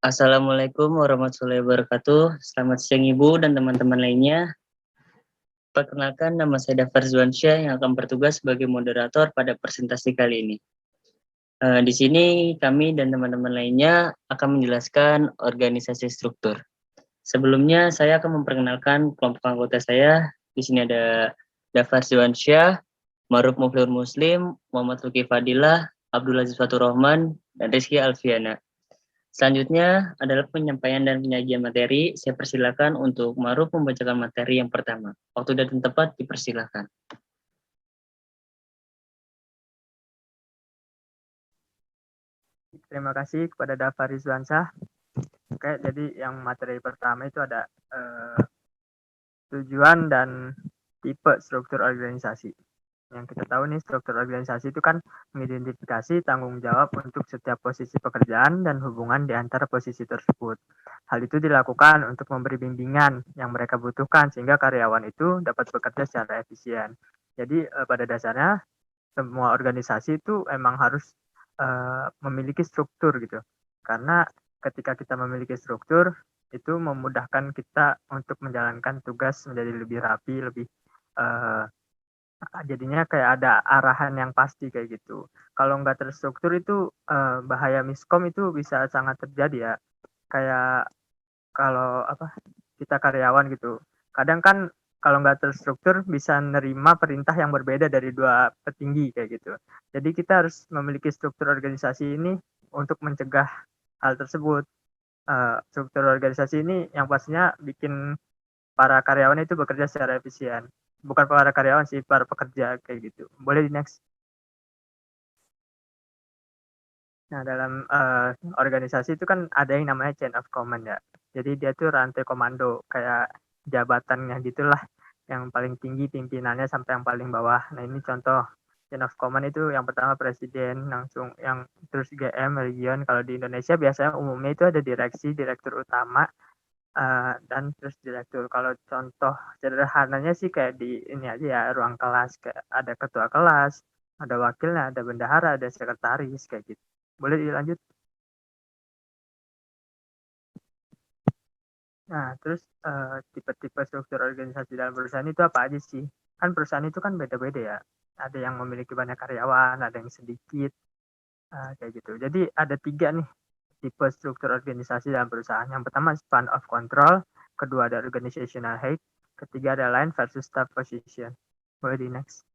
Assalamualaikum warahmatullahi wabarakatuh. Selamat siang Ibu dan teman-teman lainnya. Perkenalkan, nama saya Daftar Zuansyah yang akan bertugas sebagai moderator pada presentasi kali ini. Di sini kami dan teman-teman lainnya akan menjelaskan organisasi struktur. Sebelumnya saya akan memperkenalkan kelompok anggota saya. Di sini ada Daftar Zuansyah, Maruf Muflihur Muslim, Muhammad Luki Fadilah, Abdul Aziz Fatur Rahman, dan Rizky Alfiana. Selanjutnya adalah penyampaian dan penyajian materi. Saya persilakan untuk Maruf membacakan materi yang pertama. Waktu dan tempat dipersilakan. Terima kasih kepada Dava Rizwansyah. Oke, jadi yang materi pertama itu ada tujuan dan tipe struktur organisasi. Yang kita tahu nih, struktur organisasi itu kan mengidentifikasi tanggung jawab untuk setiap posisi pekerjaan dan hubungan di antara posisi tersebut. Hal itu dilakukan untuk memberi bimbingan yang mereka butuhkan sehingga karyawan itu dapat bekerja secara efisien. Jadi pada dasarnya semua organisasi itu emang harus memiliki struktur gitu. Karena ketika kita memiliki struktur, itu memudahkan kita untuk menjalankan tugas menjadi lebih rapi, lebih jadinya kayak ada arahan yang pasti kayak gitu. Kalau nggak terstruktur itu bahaya miskom itu bisa sangat terjadi ya. Kayak kalau kita karyawan gitu. Kadang kan kalau nggak terstruktur bisa nerima perintah yang berbeda dari dua petinggi kayak gitu. Jadi kita harus memiliki struktur organisasi ini untuk mencegah hal tersebut. Struktur organisasi ini yang pastinya bikin para karyawan itu bekerja secara efisien. Bukan para karyawan sih, para pekerja kayak gitu. Boleh di next. Nah, dalam organisasi itu kan ada yang namanya chain of command ya. Jadi dia tuh rantai komando, kayak jabatannya gitulah. Yang paling tinggi pimpinannya sampai yang paling bawah. Nah, ini contoh chain of command itu yang pertama presiden, langsung yang terus GM, region. Kalau di Indonesia biasanya umumnya itu ada direksi, direktur utama, dan terus direktur. Kalau contoh sederhananya sih kayak di ini aja ya, ruang kelas. Kayak ada ketua kelas, ada wakilnya, ada bendahara, ada sekretaris, kayak gitu. Boleh dilanjut? Nah, terus tipe-tipe struktur organisasi dalam perusahaan itu apa aja sih? Kan perusahaan itu kan beda-beda ya. Ada yang memiliki banyak karyawan, ada yang sedikit, kayak gitu. Jadi ada 3 nih tipe struktur organisasi dalam perusahaan. Yang pertama span of control, kedua ada organizational height, ketiga ada line versus staff position. Boleh di next.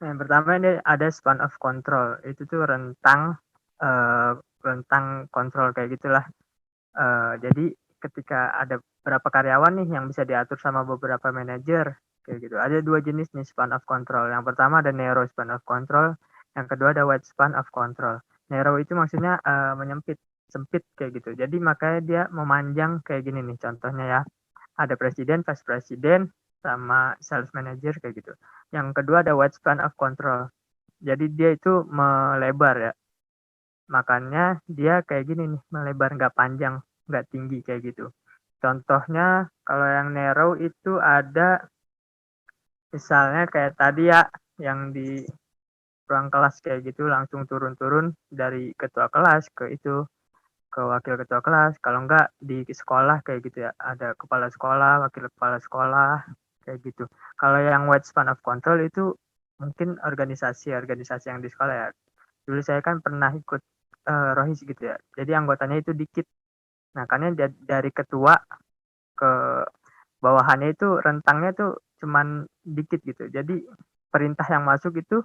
Nah, yang pertama ini ada span of control. Itu tuh rentang kontrol kayak gitulah. Jadi ketika ada berapa karyawan nih yang bisa diatur sama beberapa manajer kayak gitu. Ada 2 jenis nih span of control. Yang pertama ada narrow span of control, yang kedua ada wide span of control. Narrow itu maksudnya menyempit, sempit kayak gitu. Jadi makanya dia memanjang kayak gini nih contohnya ya. Ada presiden, vice presiden, sama sales manager kayak gitu. Yang kedua ada wide span of control. Jadi dia itu melebar ya. Makanya dia kayak gini nih, melebar nggak panjang, nggak tinggi kayak gitu. Contohnya kalau yang narrow itu ada misalnya kayak tadi ya, yang di ruang kelas kayak gitu langsung turun-turun dari ketua kelas ke itu, ke wakil ketua kelas. Kalau enggak di sekolah kayak gitu ya, ada kepala sekolah, wakil kepala sekolah, kayak gitu. Kalau yang wide span of control itu mungkin organisasi-organisasi yang di sekolah ya. Dulu saya kan pernah ikut rohis gitu ya. Jadi anggotanya itu dikit. Nah, karena dari ketua ke bawahannya itu rentangnya tuh cuman dikit gitu. Jadi perintah yang masuk itu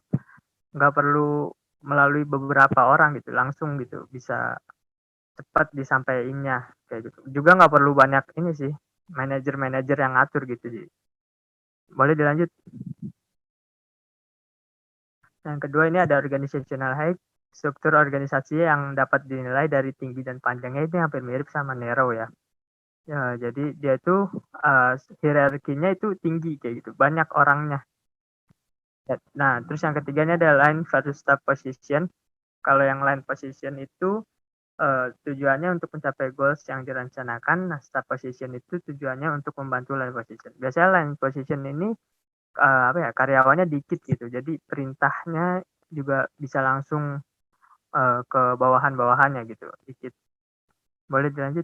nggak perlu melalui beberapa orang gitu, langsung gitu bisa cepat disampaikannya kayak gitu. Juga nggak perlu banyak ini sih, manajer-manajer yang ngatur gitu. Jadi boleh dilanjut. Yang kedua ini ada organizational height, struktur organisasi yang dapat dinilai dari tinggi dan panjangnya itu hampir mirip sama narrow ya. Ya, jadi dia itu hierarkinya itu tinggi kayak gitu, banyak orangnya. Nah, terus yang ketiganya ada line versus staff position. Kalau yang line position itu tujuannya untuk mencapai goals yang direncanakan. Nah, staff position itu tujuannya untuk membantu line position. Biasanya line position ini karyawannya dikit gitu. Jadi perintahnya juga bisa langsung ke bawahan-bawahannya gitu dikit. Boleh dilanjut?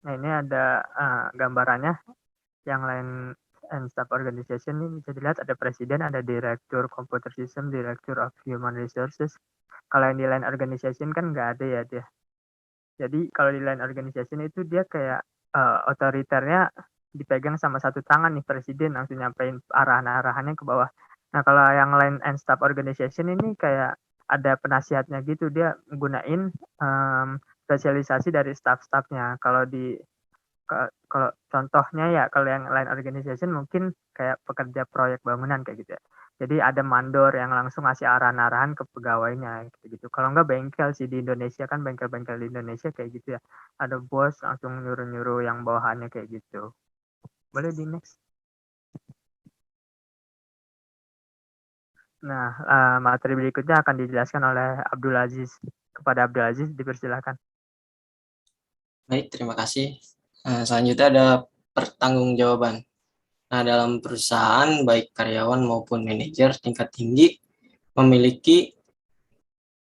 Nah, ini ada gambarannya yang lain and staff organization ini bisa dilihat ada presiden, ada direktur computer system, director of human resources. Kalau yang di line organization kan nggak ada ya dia. Jadi kalau di line organization itu dia kayak otoriternya dipegang sama satu tangan nih presiden langsung nyampein arahan-arahannya ke bawah. Nah kalau yang line and staff organization ini kayak ada penasihatnya gitu, dia gunain spesialisasi dari staff-staffnya. Kalau contohnya ya kalau yang line organization mungkin kayak pekerja proyek bangunan kayak gitu ya. Jadi ada mandor yang langsung ngasih arahan-arahan ke pegawainya gitu. Kalau nggak bengkel sih di Indonesia kan bengkel-bengkel di Indonesia kayak gitu ya. Ada bos langsung nyuruh-nyuruh yang bawahannya kayak gitu. Boleh di next. Nah, materi berikutnya akan dijelaskan oleh Abdul Aziz. Kepada Abdul Aziz dipersilakan. Baik, terima kasih. Selanjutnya ada pertanggungjawaban. Nah, dalam perusahaan, baik karyawan maupun manajer tingkat tinggi memiliki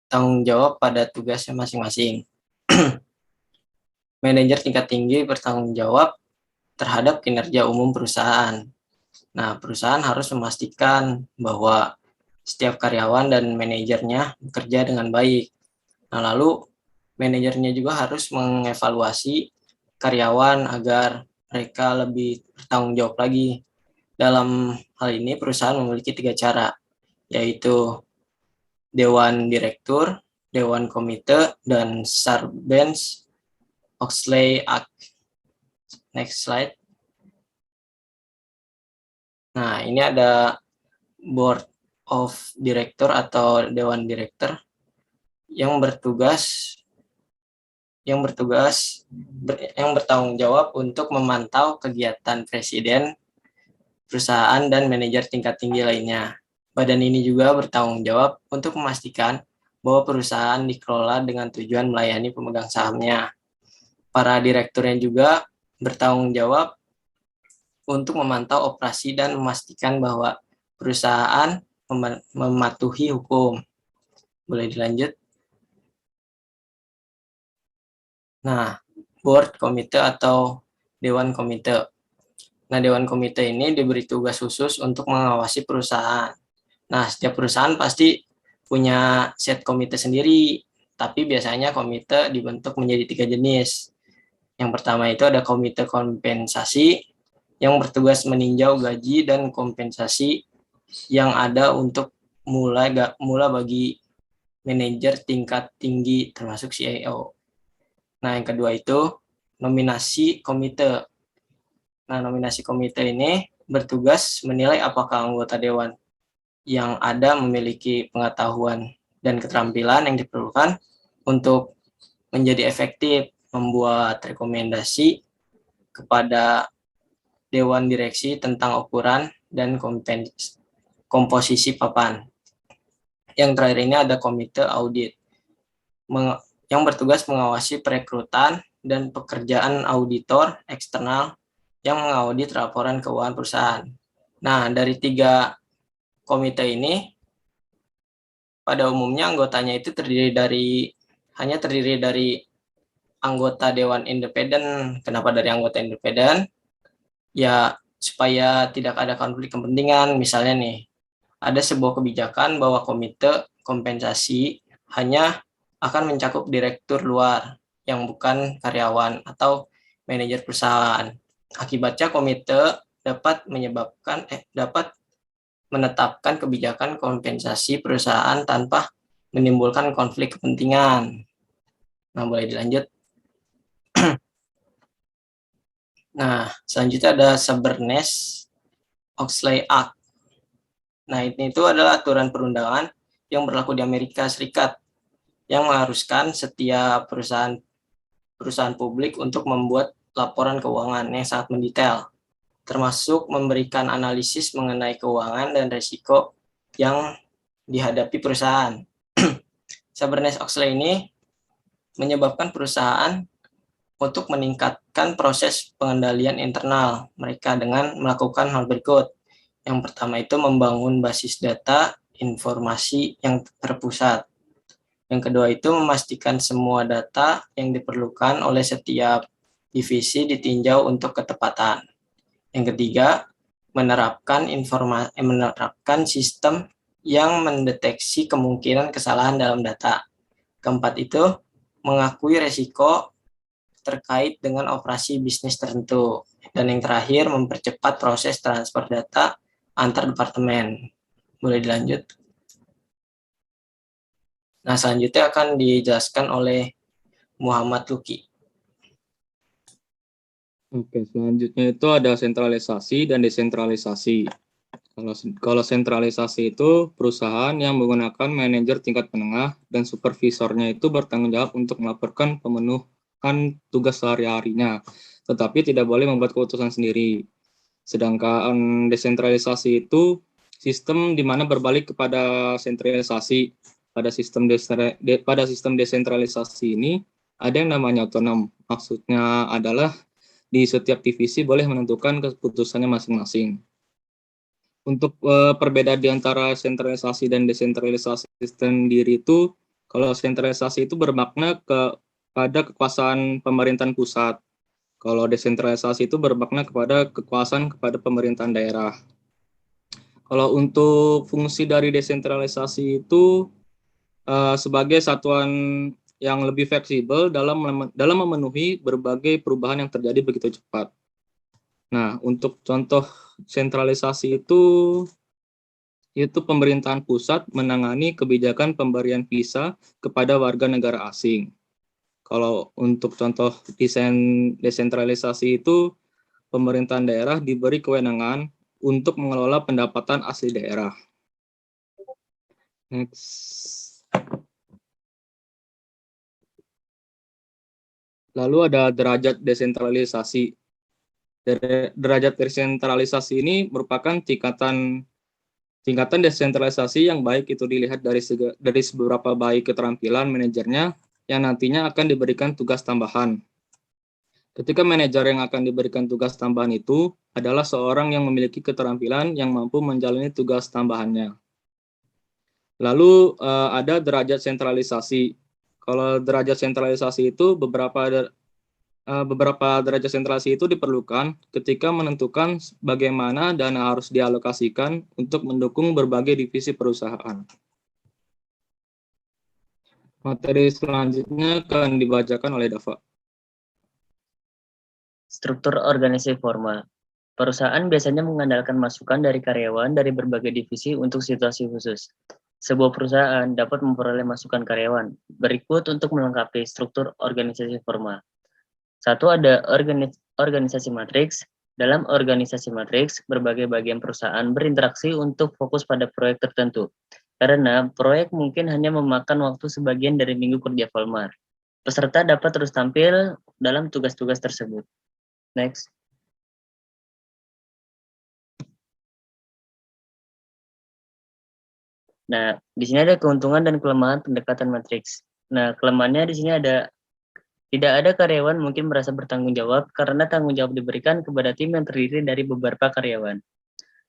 tanggung jawab pada tugasnya masing-masing. Manajer tingkat tinggi bertanggung jawab terhadap kinerja umum perusahaan. Nah, perusahaan harus memastikan bahwa setiap karyawan dan manajernya bekerja dengan baik. Nah, lalu manajernya juga harus mengevaluasi karyawan agar mereka lebih bertanggung jawab lagi. Dalam hal ini perusahaan memiliki 3 cara, yaitu Dewan Direktur, Dewan Komite, dan Sarbanes-Oxley Act. Next slide. Nah, ini ada Board of Director atau Dewan Direktur yang bertanggung jawab untuk memantau kegiatan presiden, perusahaan, dan manajer tingkat tinggi lainnya. Badan ini juga bertanggung jawab untuk memastikan bahwa perusahaan dikelola dengan tujuan melayani pemegang sahamnya. Para direkturnya juga bertanggung jawab untuk memantau operasi dan memastikan bahwa perusahaan mematuhi hukum. Boleh dilanjut? Nah, board komite atau dewan komite. Nah, dewan komite ini diberi tugas khusus untuk mengawasi perusahaan. Nah, setiap perusahaan pasti punya set komite sendiri, tapi biasanya komite dibentuk menjadi 3 jenis. Yang pertama itu ada komite kompensasi yang bertugas meninjau gaji dan kompensasi yang ada untuk mula bagi manajer tingkat tinggi termasuk CIO. Nah, yang kedua itu nominasi komite. Nah, nominasi komite ini bertugas menilai apakah anggota dewan yang ada memiliki pengetahuan dan keterampilan yang diperlukan untuk menjadi efektif membuat rekomendasi kepada dewan direksi tentang ukuran dan komposisi papan. Yang terakhir ini ada komite audit yang bertugas mengawasi perekrutan dan pekerjaan auditor eksternal yang mengaudit laporan keuangan perusahaan. Nah, dari 3 komite ini pada umumnya anggotanya itu hanya terdiri dari anggota dewan independen. Kenapa dari anggota independen? Ya, supaya tidak ada konflik kepentingan. Misalnya nih, ada sebuah kebijakan bahwa komite kompensasi hanya akan mencakup direktur luar yang bukan karyawan atau manajer perusahaan. Akibatnya komite dapat menetapkan kebijakan kompensasi perusahaan tanpa menimbulkan konflik kepentingan. Nah, boleh dilanjut. Nah, selanjutnya ada Sarbanes-Oxley Act. Nah, ini itu adalah aturan perundangan yang berlaku di Amerika Serikat yang mengharuskan setiap perusahaan publik untuk membuat laporan keuangan yang sangat mendetail, termasuk memberikan analisis mengenai keuangan dan risiko yang dihadapi perusahaan. Sarbanes-Oxley ini menyebabkan perusahaan untuk meningkatkan proses pengendalian internal mereka dengan melakukan hal berikut. Yang pertama itu membangun basis data informasi yang terpusat. Yang kedua itu memastikan semua data yang diperlukan oleh setiap divisi ditinjau untuk ketepatan. Yang ketiga, menerapkan sistem yang mendeteksi kemungkinan kesalahan dalam data. Keempat itu, mengakui resiko terkait dengan operasi bisnis tertentu. Dan yang terakhir, mempercepat proses transfer data antar departemen. Boleh dilanjut? Nah, selanjutnya akan dijelaskan oleh Muhammad Luki. Oke, selanjutnya itu ada sentralisasi dan desentralisasi. Kalau sentralisasi itu perusahaan yang menggunakan manajer tingkat menengah dan supervisornya itu bertanggung jawab untuk melaporkan pemenuhan tugas sehari-harinya, tetapi tidak boleh membuat keputusan sendiri. Sedangkan desentralisasi itu sistem di mana berbalik kepada sentralisasi. Pada sistem desentralisasi ini ada yang namanya otonom. Maksudnya adalah di setiap divisi boleh menentukan keputusannya masing-masing. Untuk perbedaan di antara sentralisasi dan desentralisasi sendiri itu, kalau sentralisasi itu bermakna pada kekuasaan pemerintahan pusat. Kalau desentralisasi itu bermakna kepada kekuasaan kepada pemerintahan daerah. Kalau untuk fungsi dari desentralisasi itu sebagai satuan yang lebih fleksibel dalam memenuhi berbagai perubahan yang terjadi begitu cepat. Nah, untuk contoh sentralisasi itu pemerintahan pusat menangani kebijakan pemberian visa kepada warga negara asing. Kalau untuk contoh desentralisasi itu pemerintahan daerah diberi kewenangan untuk mengelola pendapatan asli daerah. Next. Lalu ada derajat desentralisasi. Derajat desentralisasi ini merupakan tingkatan desentralisasi yang baik itu dilihat dari seberapa baik keterampilan manajernya yang nantinya akan diberikan tugas tambahan. Ketika manajer yang akan diberikan tugas tambahan itu adalah seorang yang memiliki keterampilan yang mampu menjalani tugas tambahannya. Lalu ada derajat sentralisasi. Kalau derajat sentralisasi itu beberapa derajat sentralisasi itu diperlukan ketika menentukan bagaimana dana harus dialokasikan untuk mendukung berbagai divisi perusahaan. Materi selanjutnya akan dibacakan oleh Dava. Struktur organisasi formal. Perusahaan biasanya mengandalkan masukan dari karyawan dari berbagai divisi untuk situasi khusus. Sebuah perusahaan dapat memperoleh masukan karyawan. Berikut untuk melengkapi struktur organisasi formal. Satu, ada organisasi matriks. Dalam organisasi matriks, berbagai bagian perusahaan berinteraksi untuk fokus pada proyek tertentu. Karena proyek mungkin hanya memakan waktu sebagian dari minggu kerja formal. Peserta dapat terus tampil dalam tugas-tugas tersebut. Next. Nah, di sini ada keuntungan dan kelemahan pendekatan matriks. Nah, kelemahannya di sini ada tidak ada karyawan mungkin merasa bertanggung jawab karena tanggung jawab diberikan kepada tim yang terdiri dari beberapa karyawan.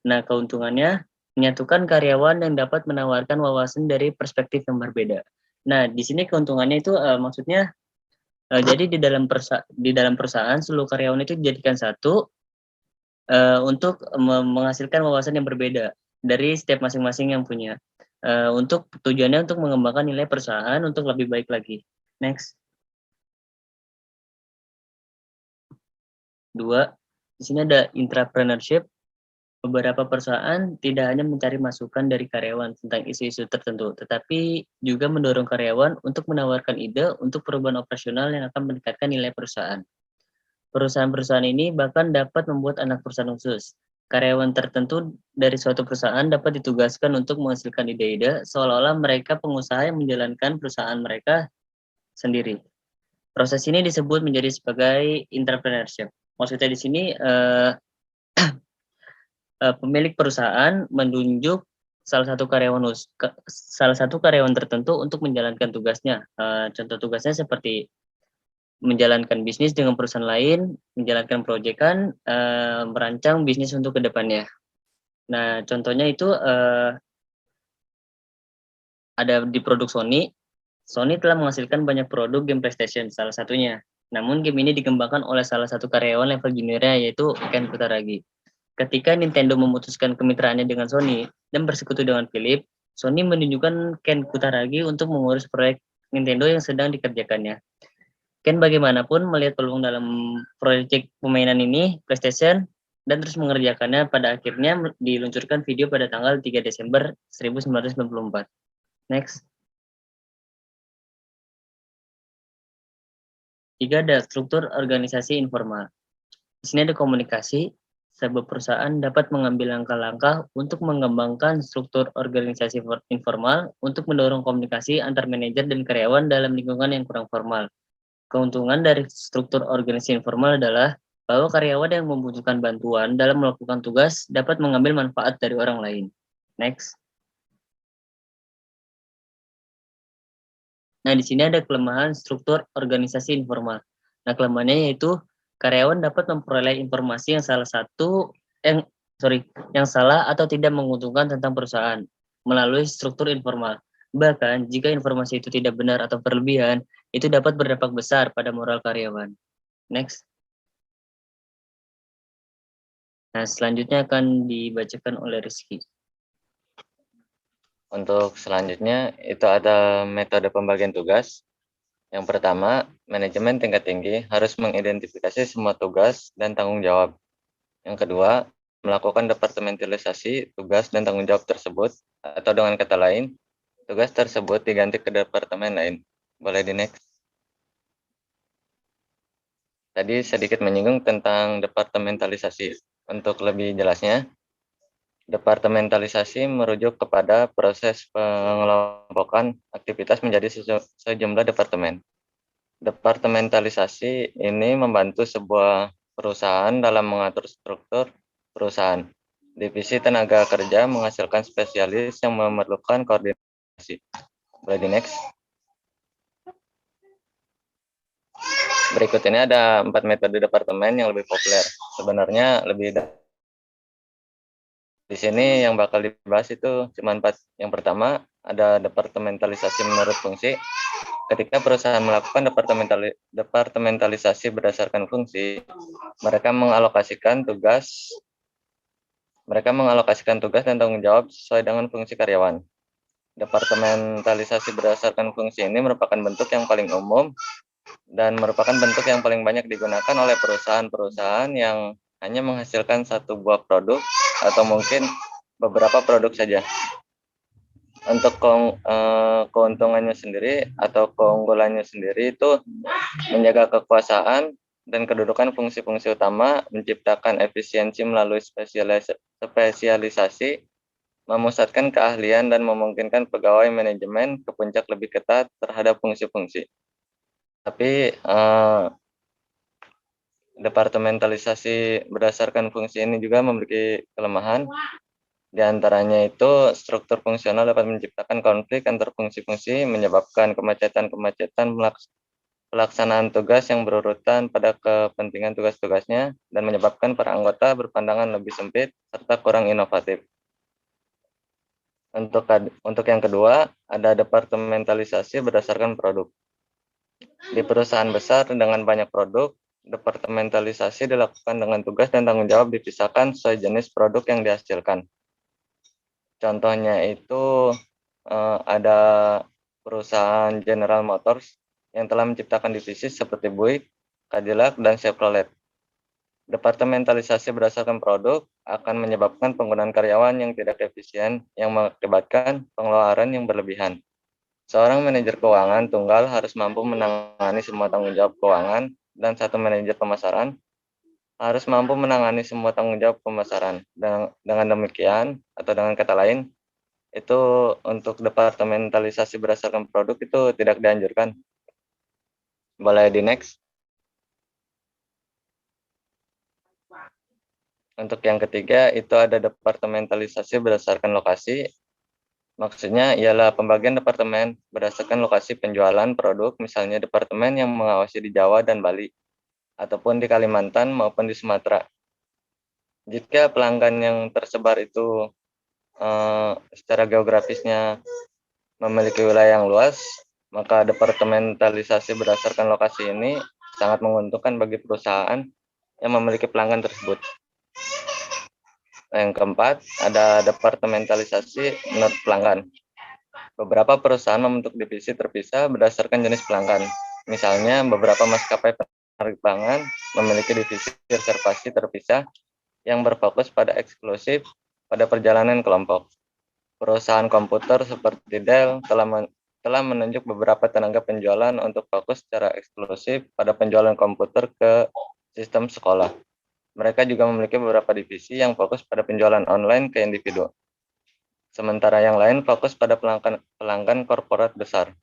Nah, keuntungannya menyatukan karyawan yang dapat menawarkan wawasan dari perspektif yang berbeda. Nah, di sini keuntungannya itu maksudnya jadi di dalam perusahaan seluruh karyawan itu dijadikan satu untuk menghasilkan wawasan yang berbeda dari setiap masing-masing yang punya. Untuk tujuannya untuk mengembangkan nilai perusahaan untuk lebih baik lagi. Next. 2. Di sini ada intrapreneurship. Beberapa perusahaan tidak hanya mencari masukan dari karyawan tentang isu-isu tertentu, tetapi juga mendorong karyawan untuk menawarkan ide untuk perubahan operasional yang akan meningkatkan nilai perusahaan. Perusahaan-perusahaan ini bahkan dapat membuat anak perusahaan khusus. Karyawan tertentu dari suatu perusahaan dapat ditugaskan untuk menghasilkan ide-ide seolah-olah mereka pengusaha yang menjalankan perusahaan mereka sendiri. Proses ini disebut menjadi sebagai intrapreneurship. Maksudnya di sini pemilik perusahaan menunjuk salah satu karyawan tertentu untuk menjalankan tugasnya. Contoh tugasnya seperti menjalankan bisnis dengan perusahaan lain, menjalankan proyekan, merancang bisnis untuk kedepannya. Nah, contohnya itu ada di produk Sony. Sony telah menghasilkan banyak produk game PlayStation, salah satunya. Namun game ini dikembangkan oleh salah satu karyawan level juniornya, yaitu Ken Kutaragi. Ketika Nintendo memutuskan kemitraannya dengan Sony dan bersekutu dengan Philip, Sony menunjukkan Ken Kutaragi untuk mengurus proyek Nintendo yang sedang dikerjakannya. Ken bagaimanapun melihat peluang dalam proyek permainan ini, PlayStation, dan terus mengerjakannya. Pada akhirnya diluncurkan video pada tanggal 3 Desember 1994. Next. 3 ada struktur organisasi informal. Di sini ada komunikasi. Sebuah perusahaan dapat mengambil langkah-langkah untuk mengembangkan struktur organisasi informal untuk mendorong komunikasi antar manajer dan karyawan dalam lingkungan yang kurang formal. Keuntungan dari struktur organisasi informal adalah bahwa karyawan yang membutuhkan bantuan dalam melakukan tugas dapat mengambil manfaat dari orang lain. Next. Nah, di sini ada kelemahan struktur organisasi informal. Nah, kelemahannya yaitu karyawan dapat memperoleh informasi yang salah atau tidak menguntungkan tentang perusahaan melalui struktur informal. Bahkan, jika informasi itu tidak benar atau berlebihan, itu dapat berdampak besar pada moral karyawan. Next. Nah, selanjutnya akan dibacakan oleh Rizky. Untuk selanjutnya, itu ada metode pembagian tugas. Yang pertama, manajemen tingkat tinggi harus mengidentifikasi semua tugas dan tanggung jawab. Yang kedua, melakukan departementalisasi tugas dan tanggung jawab tersebut, atau dengan kata lain, tugas tersebut diganti ke departemen lain. Boleh di next. Tadi sedikit menyinggung tentang departementalisasi. Untuk lebih jelasnya, departementalisasi merujuk kepada proses pengelompokan aktivitas menjadi sejumlah departemen. Departementalisasi ini membantu sebuah perusahaan dalam mengatur struktur perusahaan. Divisi tenaga kerja menghasilkan spesialis yang memerlukan koordinasi. Boleh di next. Berikut ini ada 4 metode departemen yang lebih populer. Sebenarnya lebih di sini yang bakal dibahas itu cuma 4. Yang pertama, ada departementalisasi menurut fungsi. Ketika perusahaan melakukan departementalisasi berdasarkan fungsi, mereka mengalokasikan tugas dan tanggung jawab sesuai dengan fungsi karyawan. Departementalisasi berdasarkan fungsi ini merupakan bentuk yang paling umum dan merupakan bentuk yang paling banyak digunakan oleh perusahaan-perusahaan yang hanya menghasilkan satu buah produk atau mungkin beberapa produk saja. Untuk keuntungannya sendiri atau keunggulannya sendiri itu menjaga kekuasaan dan kedudukan fungsi-fungsi utama, menciptakan efisiensi melalui spesialisasi, memusatkan keahlian dan memungkinkan pegawai manajemen ke puncak lebih ketat terhadap fungsi-fungsi. Tapi departementalisasi berdasarkan fungsi ini juga memiliki kelemahan. Di antaranya itu struktur fungsional dapat menciptakan konflik antar fungsi-fungsi, menyebabkan kemacetan pelaksanaan tugas yang berurutan pada kepentingan tugas-tugasnya, dan menyebabkan para anggota berpandangan lebih sempit serta kurang inovatif. Untuk yang kedua, ada departementalisasi berdasarkan produk. Di perusahaan besar dengan banyak produk, departementalisasi dilakukan dengan tugas dan tanggung jawab dipisahkan sesuai jenis produk yang dihasilkan. Contohnya itu ada perusahaan General Motors yang telah menciptakan divisi seperti Buick, Cadillac, dan Chevrolet. Departementalisasi berdasarkan produk akan menyebabkan penggunaan karyawan yang tidak efisien yang mengakibatkan pengeluaran yang berlebihan. Seorang manajer keuangan tunggal harus mampu menangani semua tanggung jawab keuangan, dan satu manajer pemasaran harus mampu menangani semua tanggung jawab pemasaran. Dengan demikian, atau dengan kata lain, itu untuk departementalisasi berdasarkan produk itu tidak dianjurkan. Boleh di next. Untuk yang ketiga, itu ada departementalisasi berdasarkan lokasi. Maksudnya ialah pembagian departemen berdasarkan lokasi penjualan produk, misalnya departemen yang mengawasi di Jawa dan Bali, ataupun di Kalimantan maupun di Sumatera. Jika pelanggan yang tersebar itu secara geografisnya memiliki wilayah yang luas, Maka departementalisasi berdasarkan lokasi ini sangat menguntungkan bagi perusahaan yang memiliki pelanggan tersebut. Yang keempat, ada departementalisasi menurut pelanggan. Beberapa perusahaan membentuk divisi terpisah berdasarkan jenis pelanggan. Misalnya, beberapa maskapai penerbangan memiliki divisi reservasi terpisah yang berfokus pada eksklusif pada perjalanan kelompok. Perusahaan komputer seperti Dell telah menunjuk beberapa tenaga penjualan untuk fokus secara eksklusif pada penjualan komputer ke sistem sekolah. Mereka juga memiliki beberapa divisi yang fokus pada penjualan online ke individu. Sementara yang lain fokus pada pelanggan korporat besar.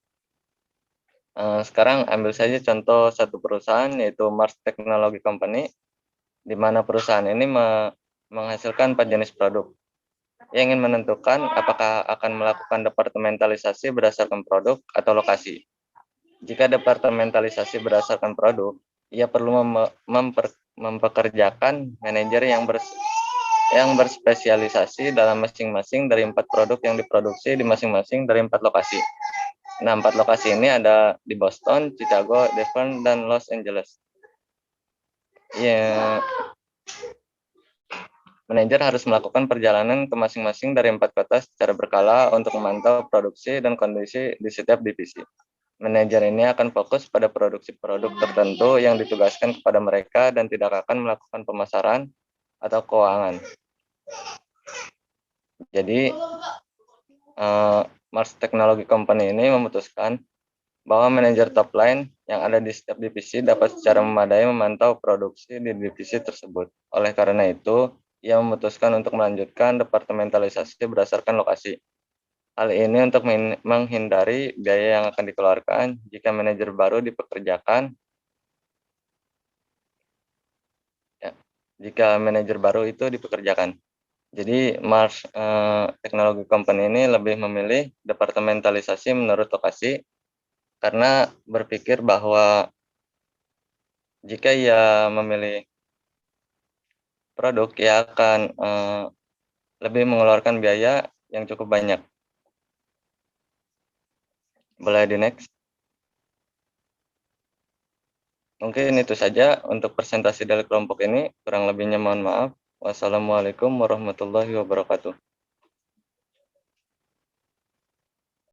Sekarang ambil saja contoh satu perusahaan, yaitu Mars Technology Company, di mana perusahaan ini menghasilkan 4 jenis produk. Ia ingin menentukan apakah akan melakukan departementalisasi berdasarkan produk atau lokasi. Jika departementalisasi berdasarkan produk, ia perlu mempekerjakan manajer yang berspesialisasi dalam masing-masing dari 4 produk yang diproduksi di masing-masing dari 4 lokasi. Nah, 4 lokasi ini ada di Boston, Chicago, Denver, dan Los Angeles. Ya, manajer harus melakukan perjalanan ke masing-masing dari 4 kota secara berkala untuk memantau produksi dan kondisi di setiap divisi. Manajer ini akan fokus pada produksi produk tertentu yang ditugaskan kepada mereka dan tidak akan melakukan pemasaran atau keuangan. Jadi, Mars Technology Company ini memutuskan bahwa manajer top line yang ada di setiap divisi dapat secara memadai memantau produksi di divisi tersebut. Oleh karena itu, ia memutuskan untuk melanjutkan departementalisasi berdasarkan lokasi. Hal ini untuk menghindari biaya yang akan dikeluarkan jika manajer baru dipekerjakan. Jika manajer baru itu dipekerjakan. Jadi Mars Technology Company ini lebih memilih departementalisasi menurut lokasi karena berpikir bahwa jika ia memilih produk, ia akan lebih mengeluarkan biaya yang cukup banyak. Boleh di next. Mungkin itu saja untuk presentasi dari kelompok ini. Kurang lebihnya mohon maaf. Wassalamualaikum warahmatullahi wabarakatuh.